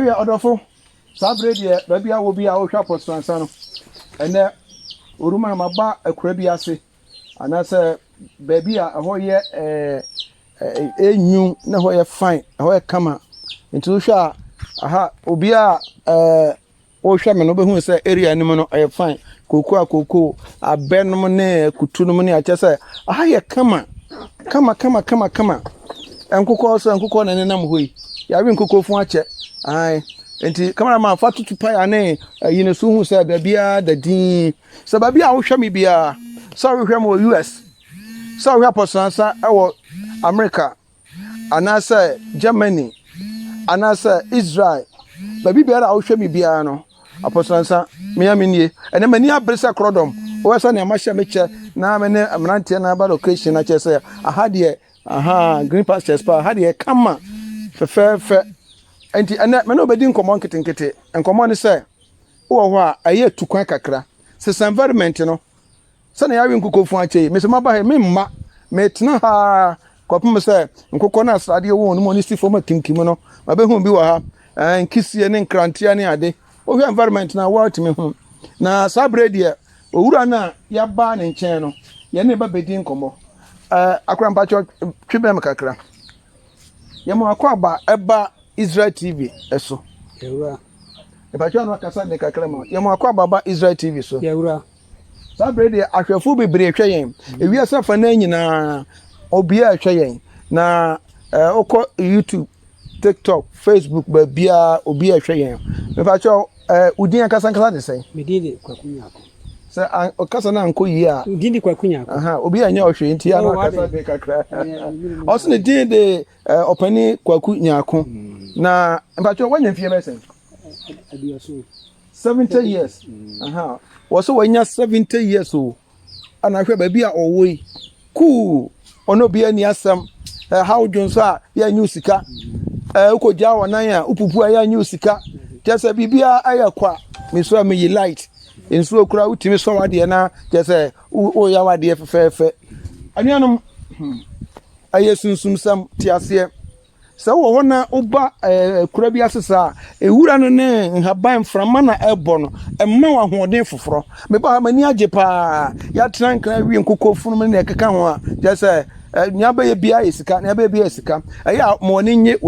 we are odofo sabre de baby a wo bi a wo hwa postansa no ene oruma maba akura bi ase anase baby a ho ye enyu na ho ye fine ho ye kama nti wo hwa aha obi a wo hwa me no be hu se area ni mo no ye fine koko abenum ne kutunum ne achese aha ye kama enkukọ so enkukọ na nenam hoyi ya wi nkukọ fu ache ai enti cameraman fa tutu pa ya ne yine so hu se bia da din se bia wo hwa me bia so wo hwa mo US so wo hwa posansa ewo America anasa Germany anasa Israel bia ra wo hwa me bia no aposansa me nie ene mani abresa krodom wo so na ma hya me che na me ne amrante na ba location na che se aha de green pastures pa ha de kama fe enti ene me no bedi nkomo nketenkete nkomo ne se wo ho a aye tukwan kakra se environment no se na yawe nkukofu ache me se maba he me mma me tena ha kopum se nkukọ na asade wo no mo ni stifo ma kinkim no ma be hu bi wa ha nkisie ne nkrantia ne ade wo hwe environment na wo atime hu na sabre de owura na ya ba ne nchen no ye ne ba bedi nkomo akra mpacho twebem kakra yemo akwa ba eba Israel TV eso ewura mpacho no akasa de kakra ma yemo akwa ba Israel TV so ewura sabre de ahwefo bebre hwe yen ewia safa na nyina obia hwe yen na oko YouTube TikTok Facebook ba bia obia hwe yen mpacho udin akasa de sei medide kwakunya sa okasa na nko yi a dindi kwakunya aha obi anya ohwe nti ya na akasa de kakra osne dinde opani kwakunya ko na mpacho wanya fie mesen 70 years aha woso wanya 70 years o ana hwe ba bia owoyi ku ono bia ni asam how jonso a ya nyu sika ukoja wonan a upupu a ya nyu sika tese bibia ayakwa meso me yi light enso kura utimi so wade na tese o ya wade fefefe anuanom ayesunsum sam tiase se wo hona oba kura bi asesa ewura no ne nhaban frama na ebo no emma wa hoden foforo me ba mani age pa ya tran kan wi nkokofunu ne keka ho a tese nyaba ye bia esika nyaba ye bia esika aya mo ne nye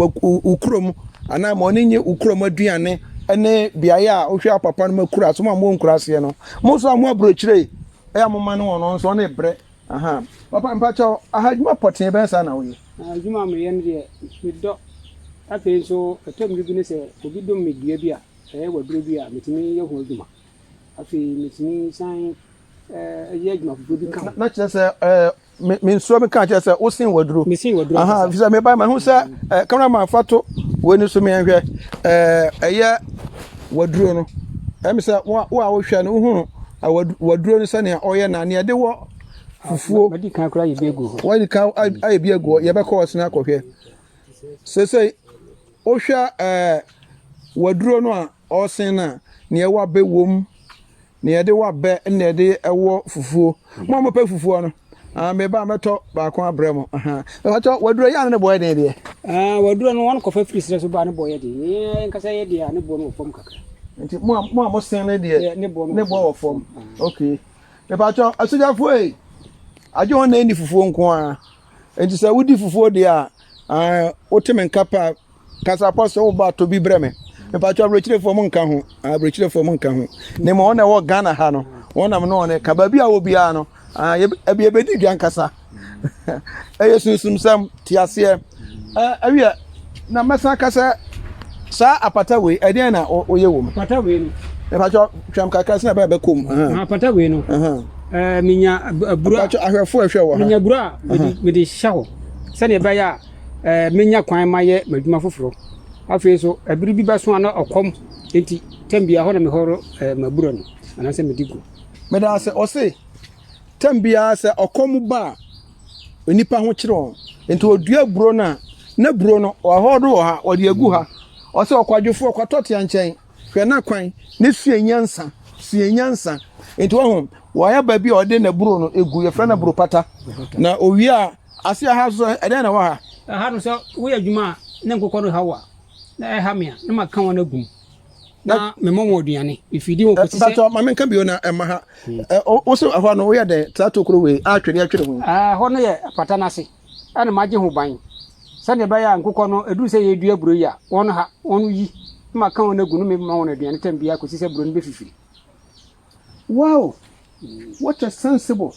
ukrom ana mo ne nye ukrom aduane ene biaya ohwe papa no makura so mo nkurase no mo so mo abrochire amoma no no so na ebre aha papa mpacha ahadwuma poten be sa na wo adwuma me ye ne de do afi so etom bi ne se obi dom me dua bi a waduro bi a metimi ye ho adwuma afi metimi san ye adwuma fufu bi ka na kire se me so me ka kire se o sin waduro aha visa me ba ma hu se cameraman fato wo ni so me hwe eye waduro no emisa wo a wo hwa no hu waduro no sane oye na ne de wo fufuo badi kan kura yibe ego wadi kan ayibe ego ye be ko osina akohwe sese o hwa waduro no a osin na ne wa be wom ne de wa be ne de ewo fufuo mo pe fufuo no me ba meto ba ko abremo aha wato waduro ya ne boy de de waduro no won ko fa free stress ba ne boy de nkasa ye de ne bo no fom kakra nti mo sen ne de ne bo fom okay me ba cho asujafo e aje won na ni fufuo nko a nti sa wudi fufuo de a oteme nkapa kasa poso wo ba to bi breme me ba cho abrochire fo mo nka ho ne mo na wo Ghana ha no wona no ne ka ba bi a wo bia no ebe di dwan kasa sunsum sam tiase awia na masa kasa sa apata we ede na oye wo apata we no e ba cho twam kaka na ba kom apata we no minya bura cho ahwefo ahwe wo ha minya bura me di shawo se ne ba ya minya kwan maye maduma foforo afi so abiri bi ba so ana okom enti tambia ho na me horo mabura no ana se me digo me da se o se tambia se okom ba onipa ho kire enti odua buro na buro no o hodo ha o de agu ha o se okwadwefo okwatote anchen hwe na kwan ne suenyansa enti wo ya ba bi o de na buro no egu ye fra na buro pata na owi a ase ha so ede na wa ha no so wo adwuma ne nkokoro hawa na ha me a na maka wona gum na me momo aduane ifidi won kwesi se but ma menka bi ona ema ha wo so ho no wo ye de trato kro we atwere ho ho no ye pata na se ana maje ho ban se ne ba ya nkokọ no edu se ye dua buro yi a won ha won yi na maka wona gum no me ma wona aduane tambia kwesi se buro no be fifiri. Wow, what a sensible.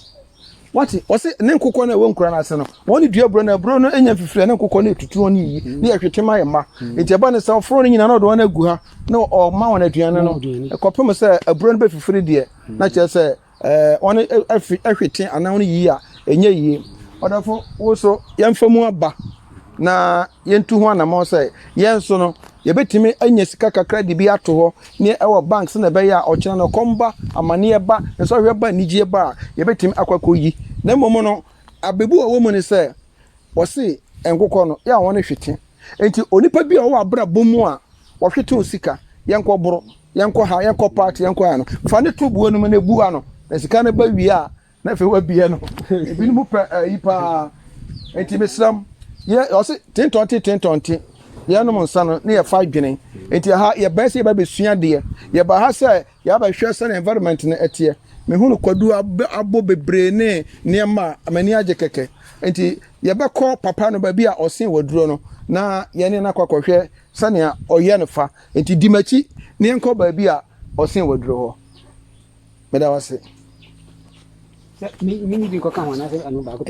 What was it? Ne nkokọ na won kura na ase no won dua buro no enya fifiri na nkokọ na etutu on yi na ye hwetema ye ma enti eba ne sa fro no nyina na do na gu ha na o ma won aduane no ekopem se aburo no be fifiri de na che se won ahwete ana won yi a enya yi odafo wo so yemfamu aba na yentu ho na ma se yenso no ye betimi anya sika kakra de bi ato ho ne ewo banks na be ya ochena no komba amane ba so hwe ba nijie ba ye betimi akwakoyi na momo no abebu wo mu ne se wo se enkokọ no ya won hwete enti onipa bi a wo abra bomu a wo hwete osika yenko boro yenko ha yenko party yenko ha no fa ne to buo no na bu ha no na sika na ba wi a na fe wa bie no ebi ni mu pa yipa enti mesram ye o se 1020 ya no monsa no na ye fa dwene enti ha ye ba se ye ba besua de ye ba ha se ya ba hwe se na environment na etie me hunu kwadu abo bebre ne niema amani age keke enti ye ba ko papa no ba bi a osen waduro no na ye ne na kwakwahwe sane oye no fa enti dimachi ne enko ba bi a osen waduro ho me da wase mi ni bi ko kan wana se anu ba ko